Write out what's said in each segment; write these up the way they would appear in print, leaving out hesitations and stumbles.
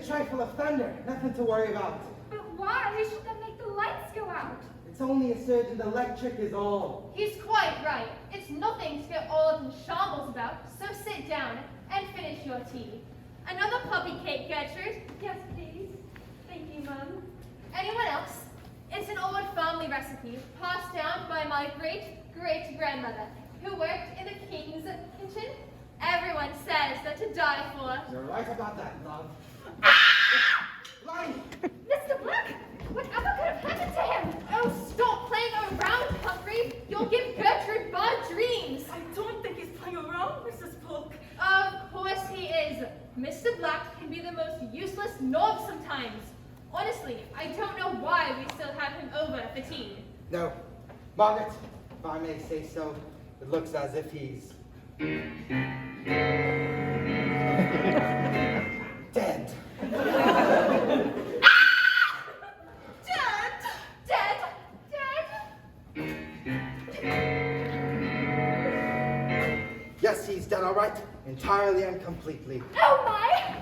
a trifle of thunder, nothing to worry about. But why should that make the lights go out? It's only a surge in the electric is all. He's quite right. It's nothing to get all up in shambles about, so sit down and finish your tea. Another puppy cake, Gertrude? Yes, please. Thank you, Mum. Anyone else? It's an old family recipe passed down by my great-great-grandmother, who worked in the king's kitchen. Everyone says that to die for. You're right about that, love. Line! Mr. Black, whatever could have happened to him? Oh, stop playing around, Humphrey. You'll give Gertrude bad dreams. I don't think he's playing around, Mrs. Polk. Of course he is. Mr. Black can be the most useless knob sometimes. Honestly, I don't know why we still have him over for tea. No. Margaret, if I may say so, it looks as if he's... dead. Yes, he's dead, all right. Entirely and completely. Oh my!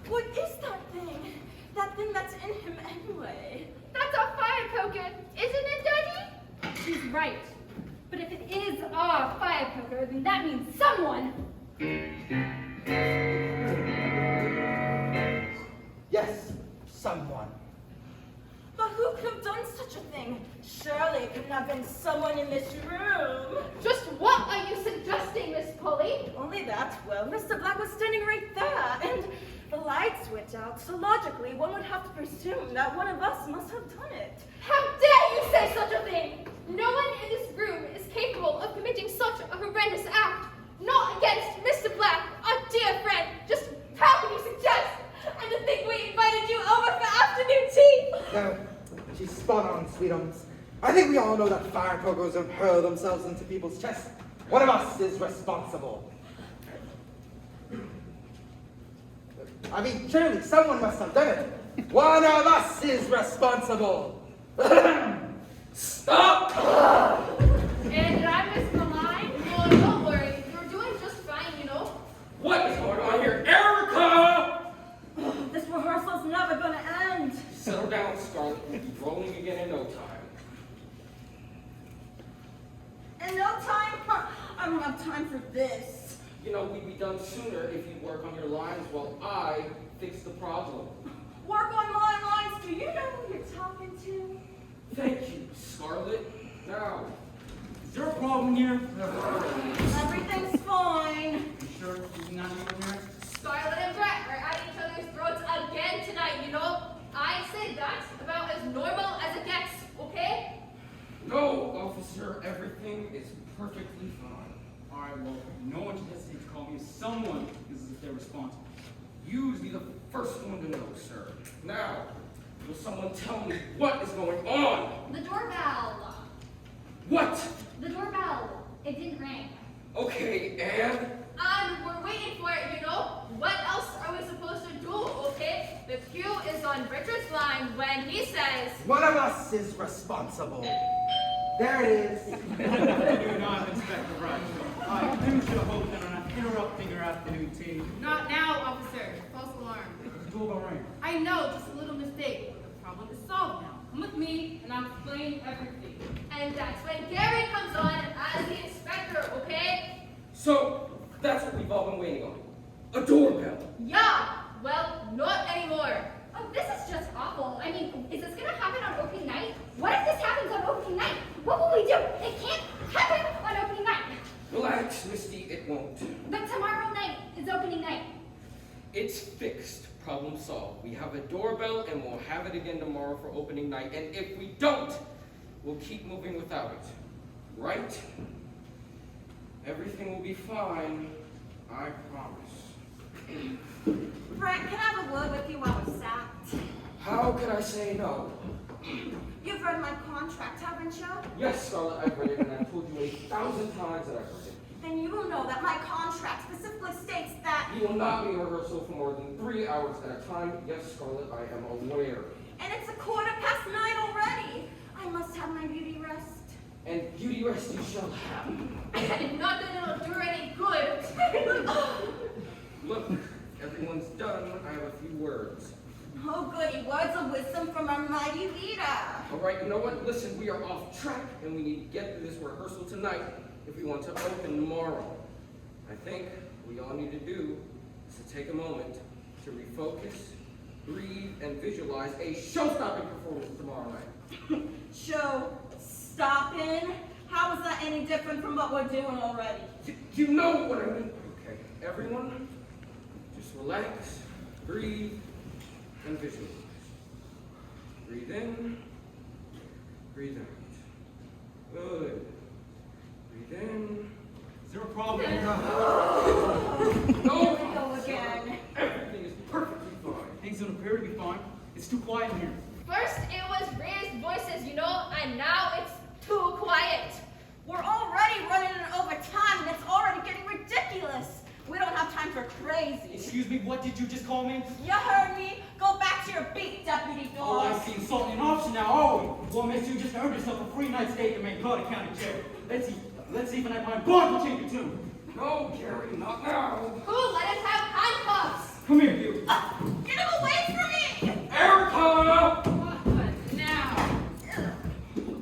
What is that thing? That thing that's in him anyway. That's our fire poker, isn't it, Daddy? She's right. But if it is our fire poker, then that means someone. Yes, someone. But who could have done such a thing? Surely it couldn't have been someone in this room. Just what are you suggesting, Miss Polly? Only that, well, Mr. Black was standing right there, and the lights went out, so logically one would have to presume that one of us must have done it. How dare you say such a thing? No one in this room is capable of committing such a horrendous act. Not against Mr. Black, our dear friend. Just how can you suggest? And to think we invited you over for afternoon tea. No, she's spot on, sweetums. I think we all know that fire pokers don't hurl themselves into people's chests. One of us is responsible. I mean, surely someone must have done it. One of us is responsible. Stop! And I missed the line? Oh, don't worry. You're doing just fine, you know. What is going on here? Erica! This rehearsal's never gonna end. Settle down, Scarlet. We'll be rolling again in no time. In no time? I don't have time for this. You know, we'd be done sooner if you work on your lines while I fix the problem. Work on my lines. Do you know who you're talking to? Thank you, Scarlet. Now, is there a problem here? Everything's fine. You sure there's not anyone here? Scarlet and Brett are at each other's throats again tonight, you know. I say that's about as normal as it gets, okay? No, officer. Everything is perfectly fine. All right, well, no one should hesitate to call me if someone is as if they're responsible. You'd be the first one to know, sir. Now, will someone tell me what is going on? The doorbell. What? The doorbell. It didn't ring. Okay, and? And we're waiting for it, you know? What else are we supposed to do, okay? The cue is on Richard's line when he says, One of us is responsible. There it is. You're not Inspector Bradshaw. I do should hope that I'm not interrupting your afternoon tea. Not now, officer. False alarm. The doorbell rang. I know, just a little mistake. But the problem is solved now. Come with me, and I'll explain everything. and that's when Gary comes on as the inspector, okay? So, that's what we've all been waiting on. A doorbell. Yeah, well, not anymore. Oh, this is just awful. I mean, is this gonna happen on opening night? What if this happens on opening night? What will we do? It can't happen on opening night. Relax, Misty, it won't. But tomorrow night is opening night. It's fixed. Problem solved. We have a doorbell and we'll have it again tomorrow for opening night. And if we don't, we'll keep moving without it. Right? Everything will be fine. I promise. Brett, can I have a word with you while we're sat? How could I say no? You've read my contract, haven't you? Yes, Scarlett, I've read it and I've told you 1,000 times that I've read it. Then you will know that my contract specifically states that... You will not be in rehearsal for more than 3 hours at a time. Yes, Scarlett, I am aware. And it's 9:15 already. I must have my beauty rest. And beauty rest you shall have. Not that it'll do her any good. Look, everyone's done, I have a few words. Oh, goody, words of wisdom from our mighty leader. All right, you know what? Listen, we are off track, and we need to get through this rehearsal tonight if we want to open tomorrow. I think what we all need to do is to take a moment to refocus, breathe, and visualize a show-stopping performance tomorrow night. Show stopping? How is that any different from what we're doing already? You know what I mean? Okay, everyone, just relax, breathe, and visualize. Breathe in, breathe out. Good. Breathe in. Is there a problem? No! Here we go again. Everything is perfectly fine. Things don't appear to be fine. It's too quiet in here. First it was raised voices, and now it's too quiet. We're already running over time, and it's already getting ridiculous. We don't have time for crazy. Excuse me, what did you just call me? You heard me. Go back to your beat, Deputy Oh, I Dawes. see insulting an officer now, are we? Well, miss, you just earned yourself a free night stay at Main Carter County Jail. Let's see if an my bond will change your tune. No, Gary, not now. Who let us have handcuffs? Come here, you. Get him away from me! Erica! What now?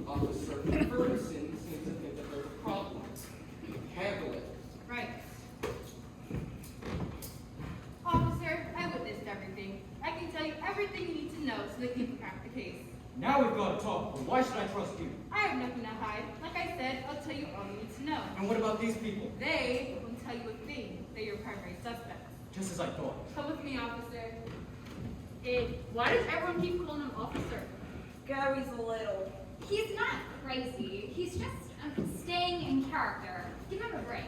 Officer Ferguson seems to think that there's a problem. Handle it. Right. Officer, I witnessed everything. I can tell you everything you need to know so that you can crack the case. Now we've got to talk, but why should I trust you? I have nothing to hide. Like I said, I'll tell you all you need to know. And what about these people? They will tell you a thing. They're your primary suspects. Just as I thought. Come with me, officer. Why does everyone keep calling him officer? Gary's a little. He's not crazy. He's just staying in character. Give him a break.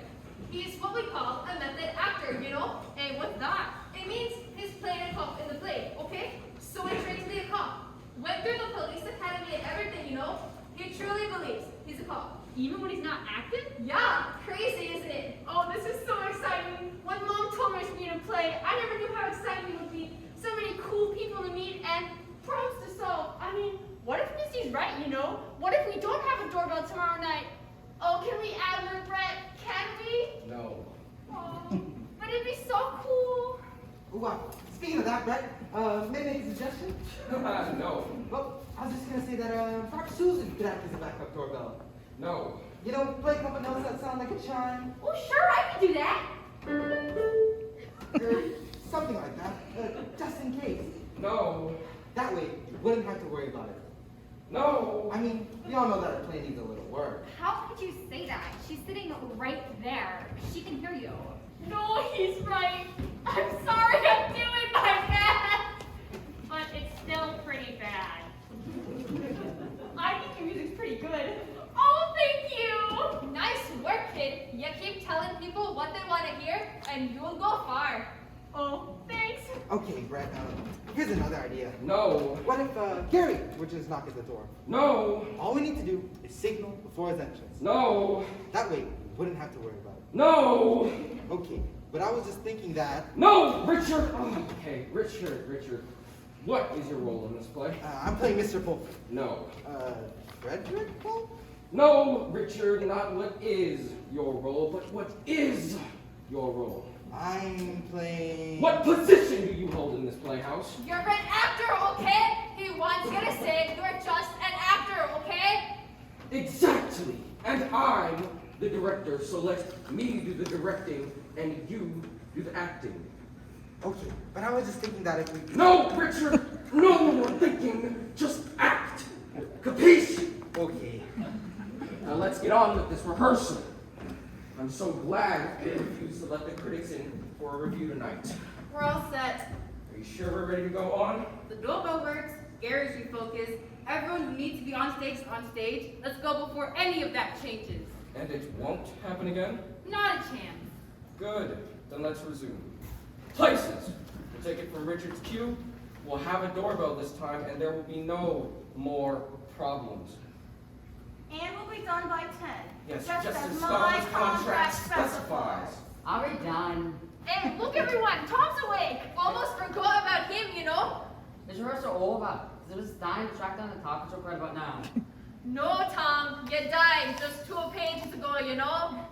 He's what we call a method actor, And what's that? It means he's playing a cop in the play, okay? So he trained to be a cop. Went through the police academy and everything, He truly believes he's a cop. Even when he's not active? Yeah, crazy, isn't it? Oh, this is so exciting. When Mom told me I was being a play, I never knew how exciting it would be. So many cool people to meet and problems to solve. I mean, what if Missy's right, What if we don't have a doorbell tomorrow night? Oh, can we add more bread? Can we? No. Oh, but it'd be so cool. Speaking of that, Brett, may I make a suggestion? No. Well, I was just gonna say that perhaps Susan could act as a backup doorbell. No. Play a couple notes that sound like a chime, Oh, sure, I can do that. or something like that, just in case. No. That way, you wouldn't have to worry about it. No. I mean, we all know that a play needs a little work. How could you say that? She's sitting right there. She can hear you. No, he's right. I'm sorry, I'm doing my best. But it's still pretty bad. I think your music's pretty good. Oh, thank you. Nice work, kid. You keep telling people what they want to hear, and you'll go far. Oh, thanks. Okay, Brett, here's another idea. No. What if Gary would just knock at the door? No. All we need to do is signal before his entrance. No. That way, we wouldn't have to worry about it. No. Okay, but I was just thinking that No, Richard. Oh, okay, Richard. What is your role in this play? I'm playing Mr. Polk. No. Frederick Polk? No, Richard, not what is your role, but what is your role. I'm playing... What position do you hold in this playhouse? You're an actor, okay? He wants you to say you're just an actor, okay? Exactly. And I'm the director, so let me do the directing and you do the acting. Okay, but I was just thinking that if we... No, Richard! No more thinking, just act! Capiche? Okay. Now let's get on with this rehearsal. I'm so glad they refused to let the critics in for a review tonight. We're all set. Are you sure we're ready to go on? The doorbell works. Gary's refocused. Everyone who needs to be on stage is on stage. Let's go before any of that changes. And it won't happen again? Not a chance. Good. Then let's resume. Places. We'll take it from Richard's cue. We'll have a doorbell this time, and there will be no more problems. And we'll be done by 10. Yes, just just as as my Scott's contract specifies. Are we done? Hey, look everyone, Tom's awake. Almost forgot about him, Is rehearsal over? Because it was time to track down the topics we're right about now. No, Tom, you died just 2 pages ago,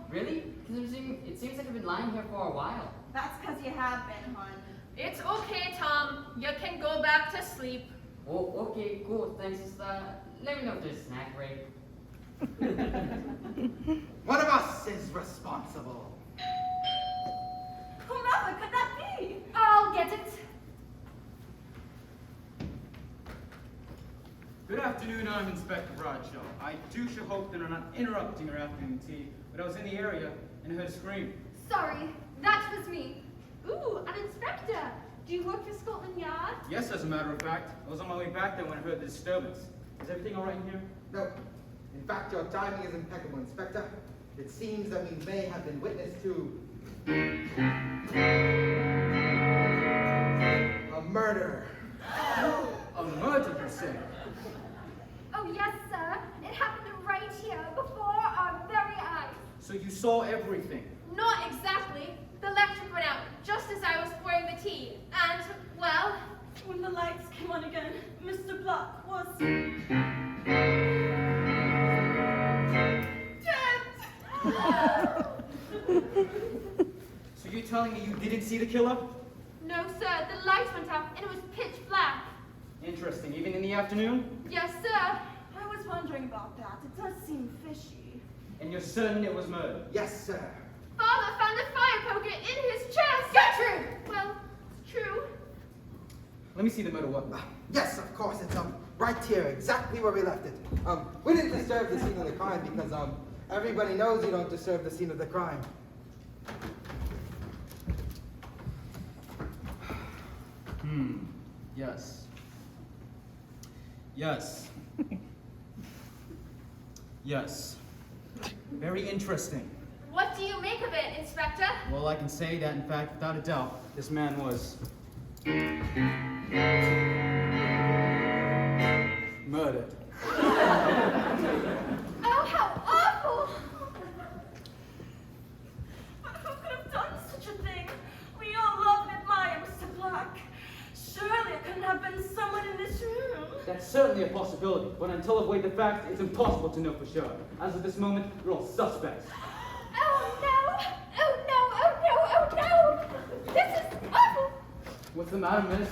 Really? Because it It seems like you've been lying here for a while. That's because you have been, hon. It's okay, Tom. You can go back to sleep. Oh, okay, cool. Thanks, sister. Let me know if there's a snack break. One of us is responsible. Whomever could that be? I'll get it. Good afternoon, I'm Inspector Bradshaw. I do sure hope that I'm not interrupting your afternoon tea, but I was in the area and heard a scream. Sorry, that was me. Ooh, an inspector. Do you work for Scotland Yard? Yes, as a matter of fact, I was on my way back there when I heard the disturbance. Is everything all right in here? No. In fact, your timing is impeccable, Inspector. It seems that we may have been witness to a murder. A murder, per se. Oh, yes, sir. It happened right here, before our very eyes. So you saw everything. Not exactly. The electric went out just as I was pouring the tea. And, well, When the lights came on again, Mr. Black was dead. So you're telling me you didn't see the killer? no, sir. The lights went out and it was pitch black. Interesting. Even in the afternoon? Yes, sir. I was wondering about that. It does seem fishy. And you're certain it was murder? Yes, sir. Father found a fire poker in his chest. Gertrude! Well, it's true. Let me see the murder weapon. Yes, of course. It's right here, exactly where we left it. We didn't disturb the scene of the crime because everybody knows you don't disturb the scene of the crime. Yes. Yes. Yes. Very interesting. What do you make of it, Inspector? Well, I can say that, in fact, without a doubt, this man was murdered. Oh, how awful! But who could have done such a thing? We all love and admire Mr. Black. Surely it couldn't have been someone in this room. That's certainly a possibility, but until I've weighed the facts, it's impossible to know for sure. As of this moment, we're all suspects. Oh, no! Oh, no! Oh, no! Oh, no! This is awful! What's the matter, miss?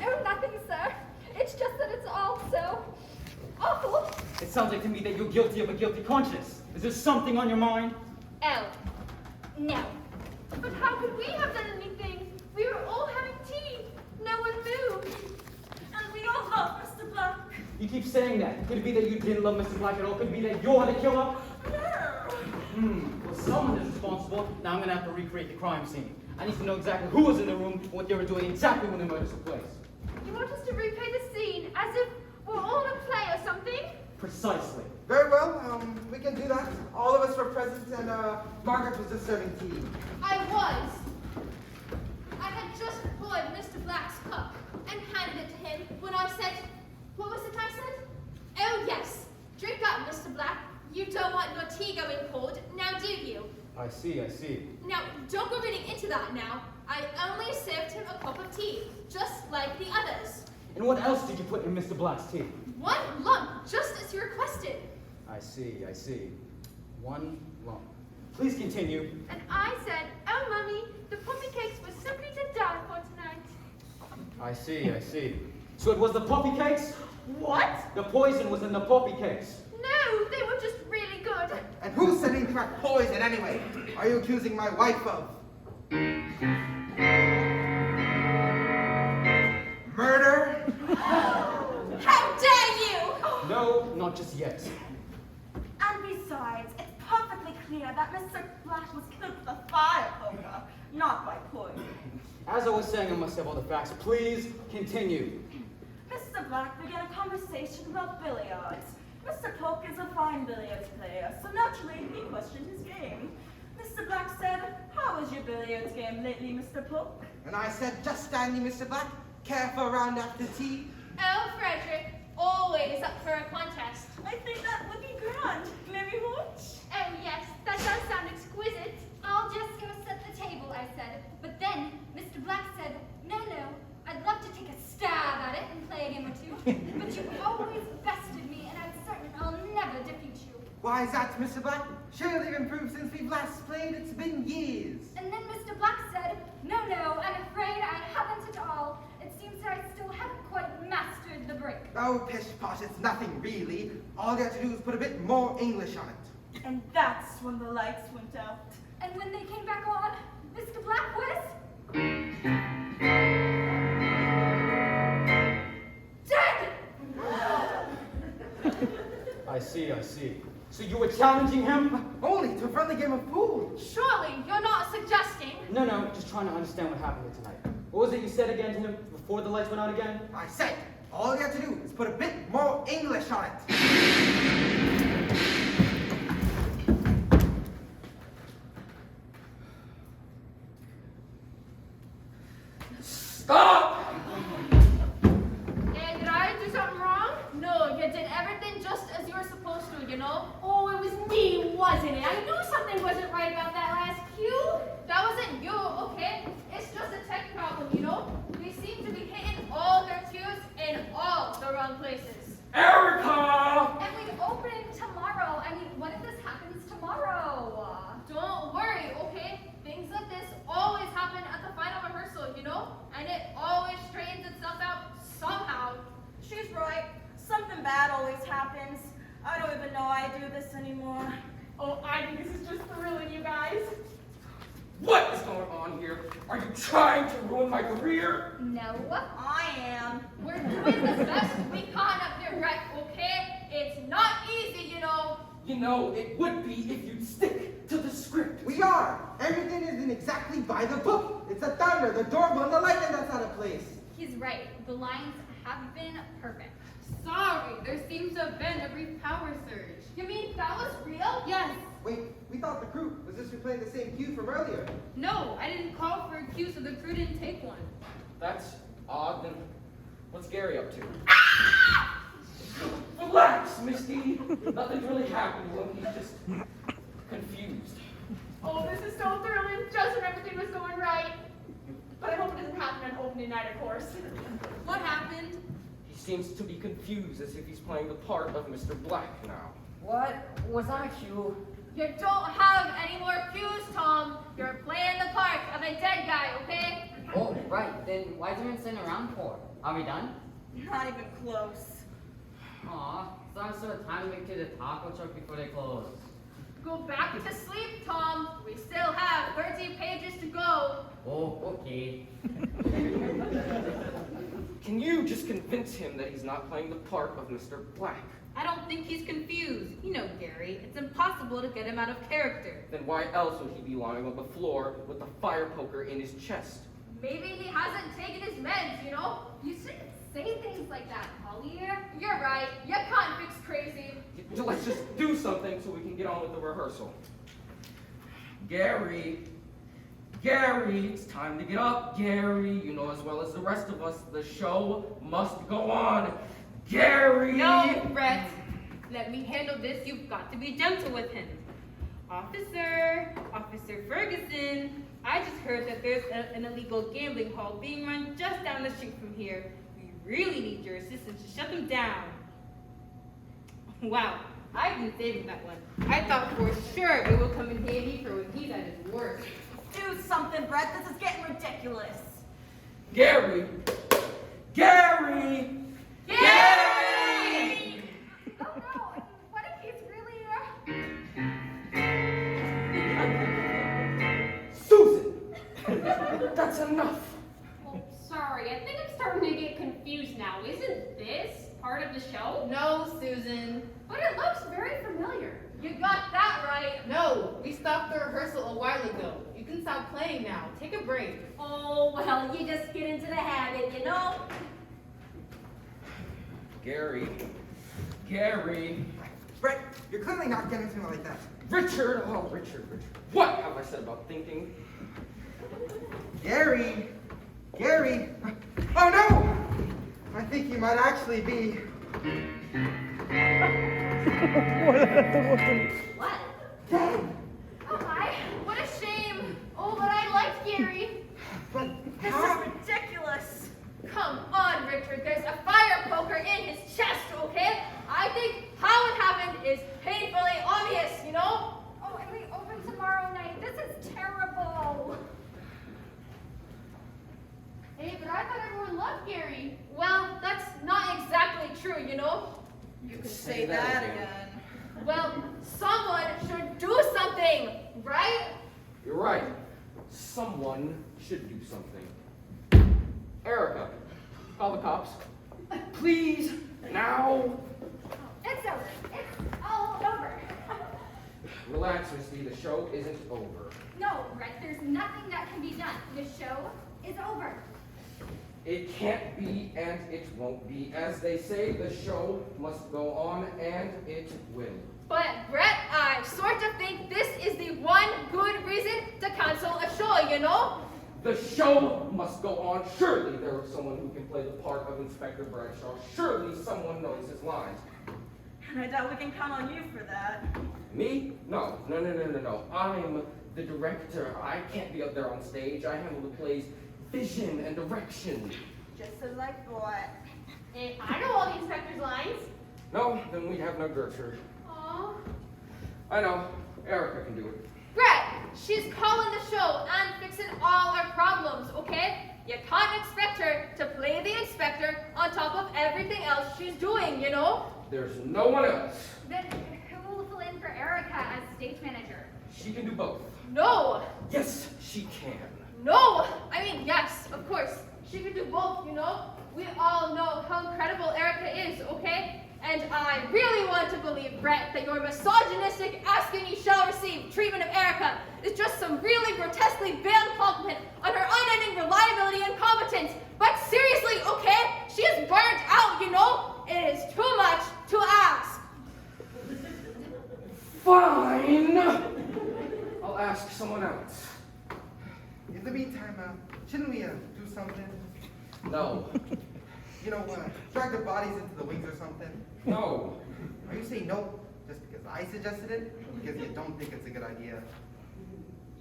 Oh, nothing, sir. It's just that it's all so awful. It sounds like to me that you're guilty of a guilty conscience. Is there something on your mind? Oh, no. But how could we have done anything? We were all having tea. No one moved. And we all love Mr. Black. You keep saying that. Could it be that you didn't love Mr. Black at all? Could it be that you're the killer? No. Well, someone is responsible. Now I'm gonna have to recreate the crime scene. I need to know exactly who was in the room, what they were doing exactly when the murder took place. You want us to replay the scene as if we're all in a play or something? Precisely. Very well. We can do that. All of us were present, and Margaret was just serving tea. I was. I had just poured Mr. Black's cup and handed it to him when I said, what was it I said? Oh yes, drink up, Mr. Black. You don't want your tea going cold, now do you? I see, I see. Now, don't go reading into that now. I only served him a cup of tea, just like the others. And what else did you put in Mr. Black's tea? One lump, just as you requested. I see, I see. One lump. Please continue. And I said, oh, Mummy, the puppy cakes were simply to die for tonight. I see, I see. So it was the poppy cakes? What? The poison was in the poppy cakes. No, they were just really good. And who said anything about poison anyway? Are you accusing my wife of murder? How dare you! No, not just yet. And besides, it's perfectly clear that Mr. Black was killed with a fire poker, not by poison. As I was saying, I must have all the facts. Please continue. Mr. Black began a conversation about billiards. Mr. Polk is a fine billiards player, so naturally he questioned his game. Mr. Black said, how is your billiards game lately, Mr. Polk? And I said, just standing, Mr. Black. Care for a round after tea? Oh, Frederick, always up for a contest. I think that would be grand. Maybe watch? Oh, yes, that does sound exquisite. I'll just go set the table, I said. But then Mr. Black said, no, I'd love to take a stab at it and play a game or two. But you've always bested me, and I'm certain I'll never defeat you. Why, Why is that, Mr. Black? Surely they've improved since we've last played. It's been years. And then Mr. Black said, no, I'm afraid I haven't at all. It seems that I still haven't quite mastered the brick. Oh, pish posh, it's nothing really. All you have to do is put a bit more English on it. And that's when the lights went out. And when they came back on, Mr. Black was dead! I see. So you were challenging him? Only to a friendly game of pool. Surely you're not suggesting. No, just trying to understand what happened here tonight. What was it you said again to him before the lights went out again? I said, all you have to do is put a bit more English on it. Stop! Hey, did I do something wrong? No, you did everything just as you were supposed to, you know? Oh, it was me, wasn't it? I knew something wasn't right about that last cue. That wasn't you, okay? It's just a tech problem, you know? We seem to be hitting all their cues in all the wrong places. Erica! And we open tomorrow. I mean, what if this happens tomorrow? Don't worry, okay? Things like this always happen at the final rehearsal, you know? And it always straightens itself out somehow. She's right. Something bad always happens. I don't even know I do this anymore. Oh, I think this is just thrilling, you guys. What is going on here? Are you trying to ruin my career? No. I am. We're doing the best we can up here, right, okay? It's not easy, you know. You know, it would be if you'd stick to the script. We are. Everything isn't exactly by the book. It's the thunder, the doorbell, and the lightning that's out of place. He's right. The lines have been perfect. Sorry, there seems to have been a brief power surge. You mean that was real? Yes. Wait, we thought the crew was just replaying the same cue from earlier. No, I didn't call for a cue, so the crew didn't take one. That's odd. Then what's Gary up to? Relax, Misty. Nothing's really happening. He's just confused. Oh, this is so thrilling, just when everything was going right. But I hope it doesn't happen on opening night, of course. What happened? He seems to be confused, as if he's playing the part of Mr. Black now. What? Was that a cue? You don't have any more cues, Tom. You're playing the part of a dead guy, okay? Oh, right. Then why's everyone sitting around for? Are we done? Not even close. Aw, it's not sort of time to make it to the taco truck before they close. Go back to sleep, Tom. We still have 13 pages to go. Oh, okay. Can you just convince him that he's not playing the part of Mr. Black? I don't think he's confused. You know, Gary, it's impossible to get him out of character. Then why else would he be lying on the floor with the fire poker in his chest? Maybe he hasn't taken his meds, you know? You shouldn't say things like that, Holly. You're right. You can't fix crazy. Let's just do something so we can get on with the rehearsal. Gary, it's time to get up, Gary. You know as well as the rest of us, the show must go on. Gary! No, Brett. Let me handle this. You've got to be gentle with him. Officer Ferguson, I just heard that there's an illegal gambling hall being run just down the street from here. We really need your assistance to shut them down. Wow, I've been saving that one. I thought for sure it would come in handy for when he's at his worst. Do something, Brett. This is getting ridiculous. Gary! Yay! Oh no, what if he's really Susan! That's enough! Oh, sorry, I think I'm starting to get confused now. Isn't this part of the show? No, Susan. But it looks very familiar. You got that right. No, we stopped the rehearsal a while ago. You can stop playing now. Take a break. Oh, well, you just get into the habit, you know? Gary. Brett, you're clearly not getting to me like that. Richard! Oh, Richard. What have I said about thinking? Gary! Oh no! I think you might actually be... What? dead! Oh my, what a shame. Oh, but I liked Gary. But This how... is ridiculous. Come on, Richard. There's a fire poker in his chest, okay? I think how it happened is painfully obvious. say that again. Well, someone should do something, right? You're right. Someone should do something. Erica, call the cops. Please, now. It's over. It's all over. Relax, Misty. The show isn't over. No, Brett, there's nothing that can be done. The show is over. It can't be and it won't be. As they say, the show must go on, and it will. But, Brett, I sort of think this is the one good reason to cancel a show, you know? The show must go on. Surely there is someone who can play the part of Inspector Bradshaw. Surely someone knows his lines. And I doubt we can count on you for that. Me? No. I'm the director. I can't be up there on stage. I handle the play's vision and direction. Just as I thought. And I know all the inspector's lines. No, then we have no Gertrude. Aw. I know. Erica can do it. Brett, she's calling the show and fixing all our problems, okay? You can't expect her to play the inspector on top of everything else she's doing, you know? There's no one else. Then who will fill in for Erica as stage manager? She can do both. No, Yes, she can. no, I mean, yes, of course. She could do both, you know? We all know how incredible Erica is, okay? And I really want to believe, Brett, that your misogynistic asking you shall receive treatment of Erica is just some really grotesquely bad compliment on her unending reliability and competence. But seriously, okay? She is burnt out, you know? It is too much to ask. Fine. I'll ask someone else. In the meantime, shouldn't we do something? No. Drag the bodies into the wings or something? No. Are you saying no just because I suggested it? Or because you don't think it's a good idea?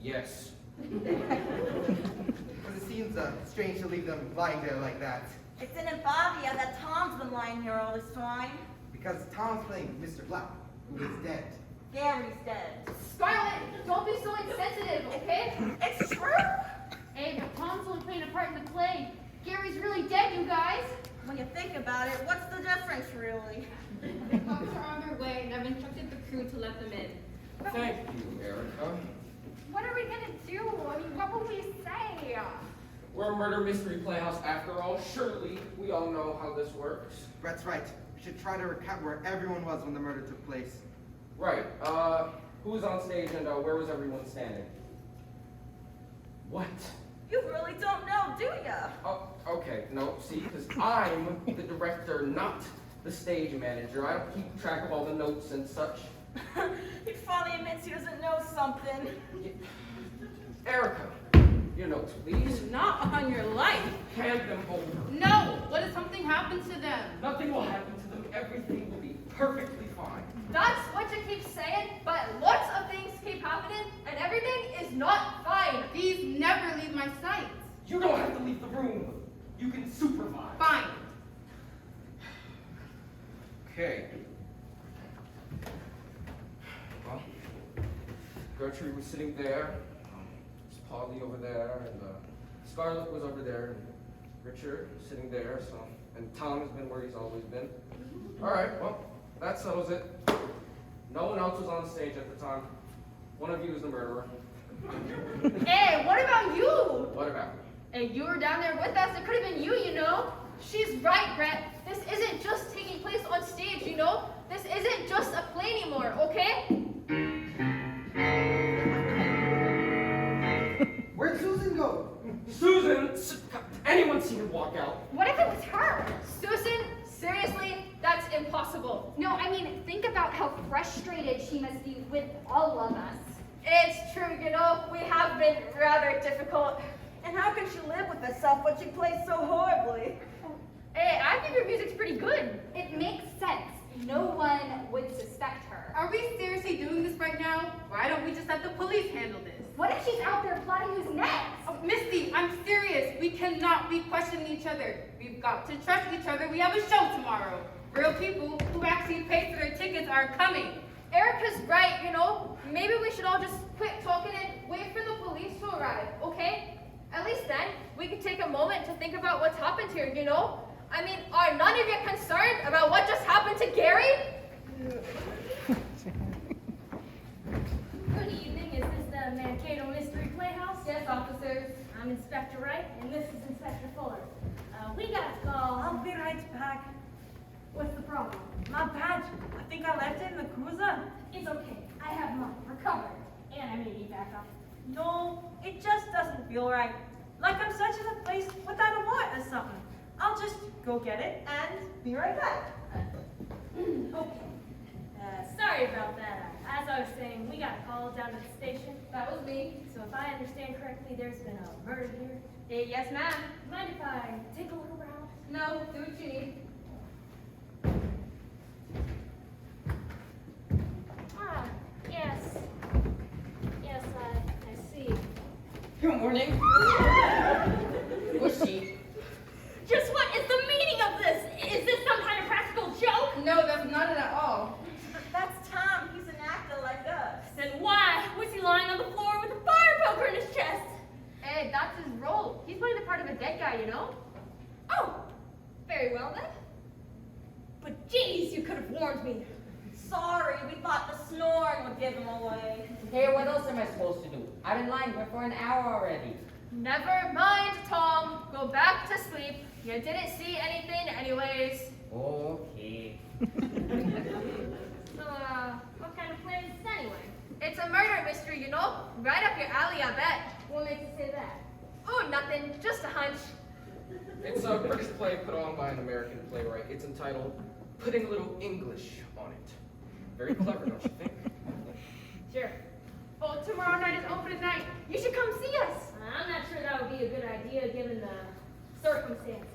Yes. Because it seems strange to leave them lying there like that. It's an Imbavia that Tom's been lying here all this time. Because Tom's playing Mr. Black, who is dead. Gary's dead. Scarlett, don't be so insensitive, okay? It's true. Hey, but Tom's only playing a part in the play. Gary's really dead, you guys. When you think about it, what's the difference, really? The cops are on their way, and I've instructed the crew to let them in. Thank you, Erica. What are we gonna do? I mean, what will we say? We're a murder mystery playhouse after all. Surely we all know how this works. Brett's right. We should try to recount where everyone was when the murder took place. Right. Who was on stage and where was everyone standing? What? You really don't know, do ya? Oh, okay. No, see, because I'm the director, not the stage manager. I don't keep track of all the notes and such. He finally admits he doesn't know something. Erica, your notes, please. Not on your life. Hand them over. No! What if something happens to them? Nothing will happen to them. Everything will be perfectly fine. That's what you keep saying, but lots of things keep happening, and everything is not fine. These never leave my sight. You don't have to leave the room. You can supervise. Fine. Okay. Well, Gertrude was sitting there. There's Polly over there, and Scarlett was over there, and Richard was sitting there. So, and Tom has been where he's always been. All right. Well, that settles it. No one else was on stage at the time. One of you is the murderer. Hey, what about you? What about me? And you were down there with us. It could have been you, you know? She's right, Brett. This isn't just taking place on stage, you know? This isn't just a play anymore, okay? Where'd Susan go? Susan! Anyone seen her walk out? What if it was her? Susan, seriously, that's impossible. No, I mean, think about how frustrated she must be with all of us. It's true, you know, we have been rather difficult. And how can she live with herself when she plays so horribly? Hey, I think your music's pretty good. It makes sense. No one would suspect her. Are we seriously doing this right now? Why don't we just let the police handle this? What if she's out there plotting who's next? Oh, Misty, I'm serious. We cannot be questioning each other. We've got to trust each other. We have a show tomorrow. Real people who actually paid for their tickets are coming. Erica's right, you know? Maybe we should all just quit talking and wait for the police to arrive, okay? At least then, we can take a moment to think about what's happened here, you know? I mean, are none of you concerned about what just happened to Gary? Good evening. Is this the Mankato Mystery Playhouse? Yes, officers. I'm Inspector Wright, and this is Inspector Fuller. We got a call. I'll be right back. What's the problem? My badge. I think I left it in the cruiser. It's okay. I have mine recovered, and I may be back up. No, it just doesn't feel right. Like I'm searching a place without a warrant or something. I'll just go get it and be right back. Okay. Sorry about that. As I was saying, we got a call down at the station. That was me. So if I understand correctly, there's been a murder here. Yes, ma'am. Mind if I take a look around? No, do what you need. Ah, yes. Yes, I see. Good morning. Who's she? Just what is the meaning of this? Is this some kind of practical joke? No, that's not it at all. That's Tom. He's an actor like us. Then why was he lying on the floor with a fire poker in his chest? Hey, that's his role. He's playing the part of a dead guy, you know? Oh, very well then. But geez, you could have warned me. Sorry, we thought the snoring would give him away. Hey, what else am I supposed to do? I've been lying here for an hour already. Never mind, Tom. Go back to sleep. You didn't see anything anyways. Okay. So, what kind of plan is this anyway? It's a murder mystery, you know? Right up your alley, I bet. What makes you say that? Oh, nothing. Just a hunch. It's a British play put on by an American playwright. It's entitled Putting a Little English on It. Very clever, don't you think? Sure. Oh, tomorrow night is open night. You should come see us. I'm not sure that would be a good idea given the circumstances.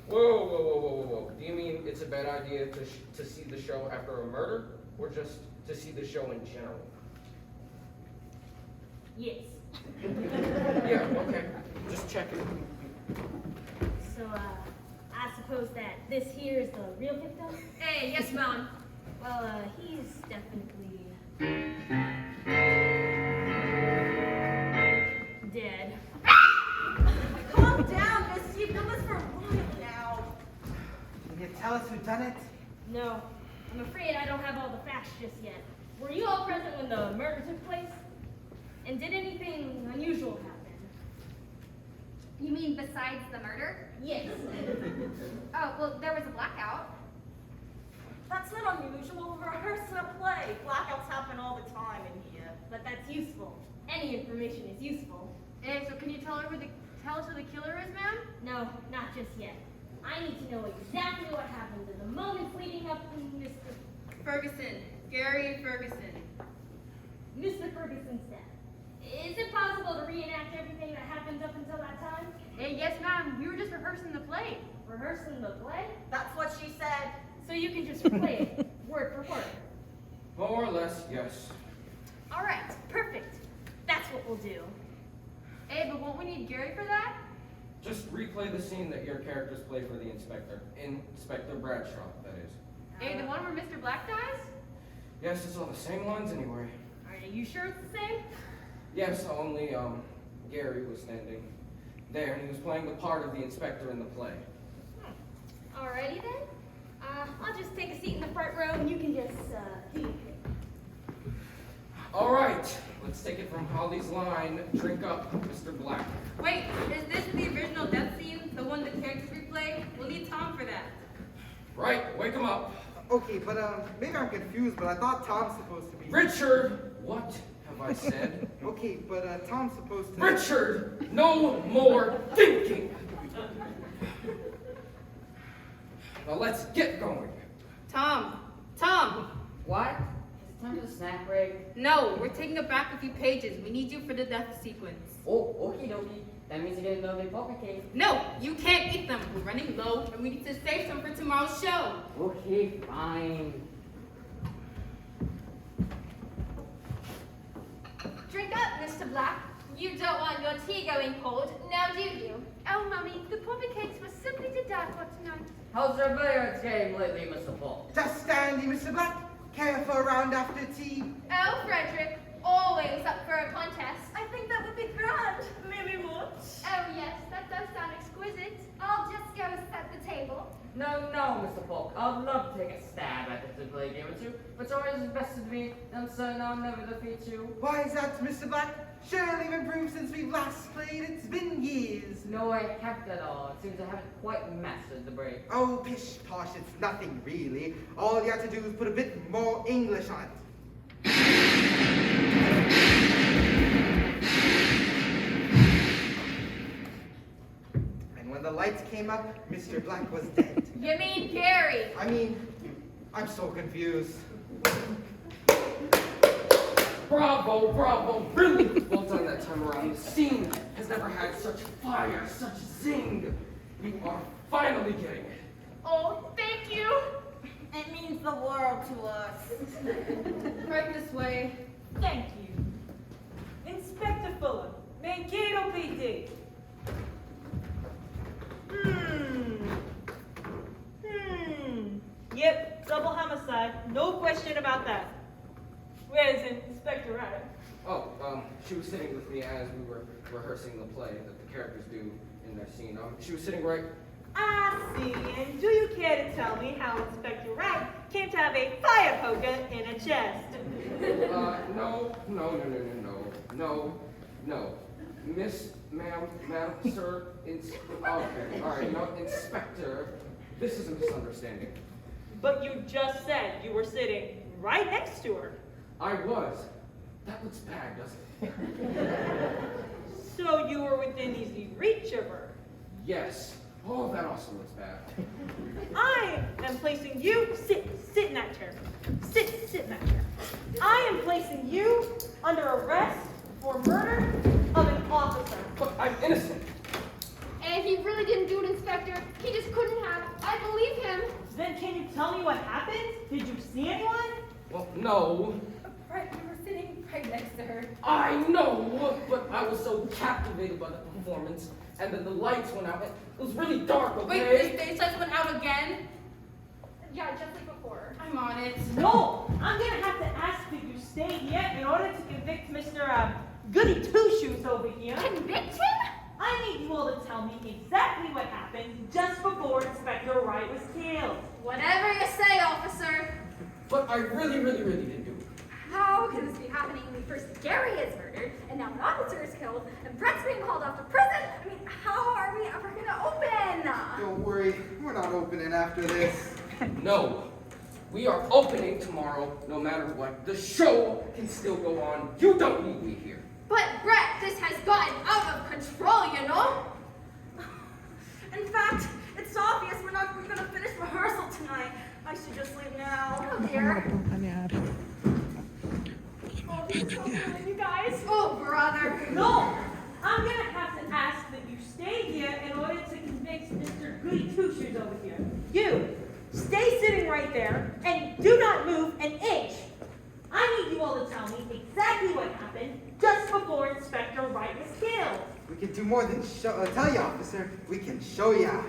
Whoa. Do you mean it's a bad idea to see the show after a murder? Or just to see the show in general? Yes. Yeah, okay. Just checking. So, I suppose that this here is the real victim? Hey, yes, Mom. Well, he's definitely dead. Calm down, Miss. You've known this for a while now. Can you tell us who done it? No, I'm afraid I don't have all the facts just yet. Were you all present when the murder took place? And did anything unusual happen? You mean besides the murder? Yes. Oh, well, there was a blackout. That's not unusual. We're rehearsing a play. Blackouts happen all the time in here. But that's useful. Any information is useful. Hey, so can you tell us who the killer is, ma'am? No, not just yet. I need to know exactly what happened in the moments leading up to Ferguson. Gary Ferguson. Mr. Ferguson's death. Is it possible to reenact everything that happened up until that time? Hey, yes, ma'am. We were just rehearsing the play. Rehearsing the play? That's what she said. So you can just play it, word for word. More or less, yes. All right, perfect. That's what we'll do. Hey, but won't we need Gary for that? Just replay the scene that your characters play for the inspector. Inspector Bradshaw, that is. Hey, the one where Mr. Black dies? Yes, it's all the same lines anyway. Are you sure it's the same? Yes, only, Gary was standing there, and he was playing the part of the inspector in the play. Alrighty then. I'll just take a seat in the front row and you can just, do your thing. All right, let's take it from Holly's line. Drink up, Mr. Black. Wait, is this the original death scene? The one the characters replay? We'll need Tom for that. Right, wake him up. Okay, but maybe I'm confused, but I thought Tom's supposed to be... Richard, what have I said? Okay, but Tom's supposed to... Richard, no more thinking. Now let's get going. Tom! What? It's time for the snack break. No, we're taking it back a few pages. We need you for the death sequence. Oh, okie dokie. That means you're getting another poker cake. No, you can't eat them. We're running low, and we need to save some for tomorrow's show. Okay, fine. Drink up, Mr. Black. You don't want your tea going cold, now do you? Oh, Mummy, the poppy cakes were simply to die for tonight. How's your billiards game lately, Mr. Paul? Just dandy, Mr. Black. Care for a round after tea? Oh, Frederick, always up for a contest. I think that would be grand. Maybe what? Oh, yes, that does sound exquisite. I'll just go set the table. No, Mr. Polk. I'd love to take a stab at it play a game or two, but it's always bested me, and I'm certain I'll never defeat you. Why is that, Mr. Black? Surely you've improved since we've last played. It's been years. No, I haven't at all. It seems I haven't quite mastered the break. Oh, pish posh, it's nothing really. All you have to do is put a bit more English on it. And when the lights came up, Mr. Black was dead. You mean Gary? I'm so confused. Bravo, bravo, really well done that time around. The scene has never had such fire, such zing. You are finally getting it. Oh, thank you. It means the world to us. Right this way. Thank you. Inspector Fuller, Mankato PD. Yep, double homicide. No question about that. Where's Inspector Arend? Oh, she was sitting with me as we were rehearsing the play that the characters do in their scene. She was sitting right. I see. And do you care to tell me how Inspector Arend came to have a fire poker in a chest? No. Ma'am, sir, okay, all right, no, Inspector, this is a misunderstanding. But you just said you were sitting right next to her. I was. That looks bad, doesn't it? So you were within easy reach of her. Yes. Oh, that also looks bad. I am placing you, sit in that chair. Sit in that chair. I am placing you under arrest for murder of an officer. But I'm innocent. And he really didn't do it, Inspector. He just couldn't have. I believe him. Then can you tell me what happened? Did you see anyone? Well, no. Right, we were sitting right next to her. I know, but I was so captivated by the performance, and then the lights went out. It was really dark, okay? Wait, the stage lights went out again? Yeah, just like before. I'm on it. No, I'm gonna have to ask that you stay here in order to convict Mr. Goody Two-Shoes over here. Convict him? I need you all to tell me exactly what happened just before Inspector Wright was killed. Whatever you say, officer. But I really didn't do it. How can this be happening when first Gary is murdered, and now an officer is killed, and Brett's being hauled off to prison? I mean, how are we ever gonna open? Don't worry, we're not opening after this. No. We are opening tomorrow, no matter what. The show can still go on. You don't need me here. But Brett, this has gotten out of control, you know? In fact, it's obvious we're not going to finish rehearsal tonight. I should just leave now. Oh dear. Oh, this is so good, you guys. Oh, brother. No, I'm gonna have to ask that you stay here in order to convict Mr. Goody Two-Shoes over here. You, stay sitting right there and do not move an inch. I need you all to tell me exactly what happened just before Inspector Wright was killed. We can do more than tell you, officer. We can show ya.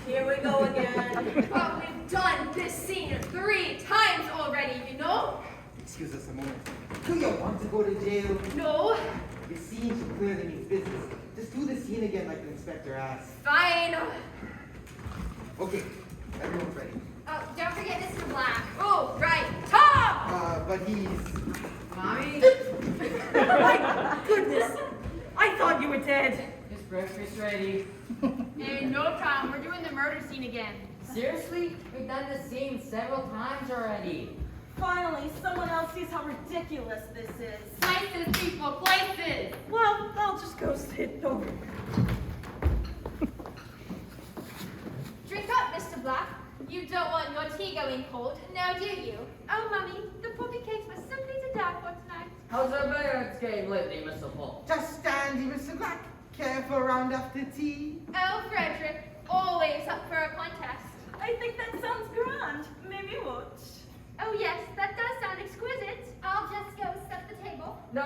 Here we go again. But we've done this scene 3 times already, you know? Excuse us a moment. Do you want to go to jail? No. The scene should clear the means business. Just do the scene again like the inspector asked. Fine. Okay, everyone's ready. Oh, don't forget Mr. Black. Oh, right. Tom! But he's... Mommy? My goodness, I thought you were dead. Is breakfast ready? In no time, we're doing the murder scene again. Seriously? We've done this scene several times already. Finally, someone else sees how ridiculous this is. Places, people, places! Well, I'll just go sit over. Drink up, Mr. Black. You don't want your tea going cold, now do you? Oh, Mummy, the puppy cakes were simply to die for tonight. How's our billiards game lately, Mr. Paul? Just dandy, Mr. Black. Care for a round after tea? Oh, Frederick, always up for a contest. I think that sounds grand. Maybe what? Oh, yes, that does sound exquisite. I'll just go set the table. No,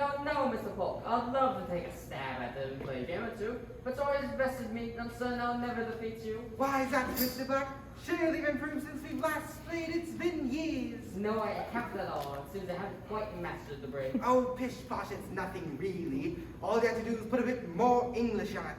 Mr. Polk. I'd love to take a stab at it and play a game or two, but it's always bested me. I'm certain I'll never defeat you. Why is that, Mr. Black? Surely you've improved since we've last played. It's been years. No, I haven't at all. It seems I haven't quite mastered the break. Oh, pish posh, it's nothing really. All you have to do is put a bit more English on it.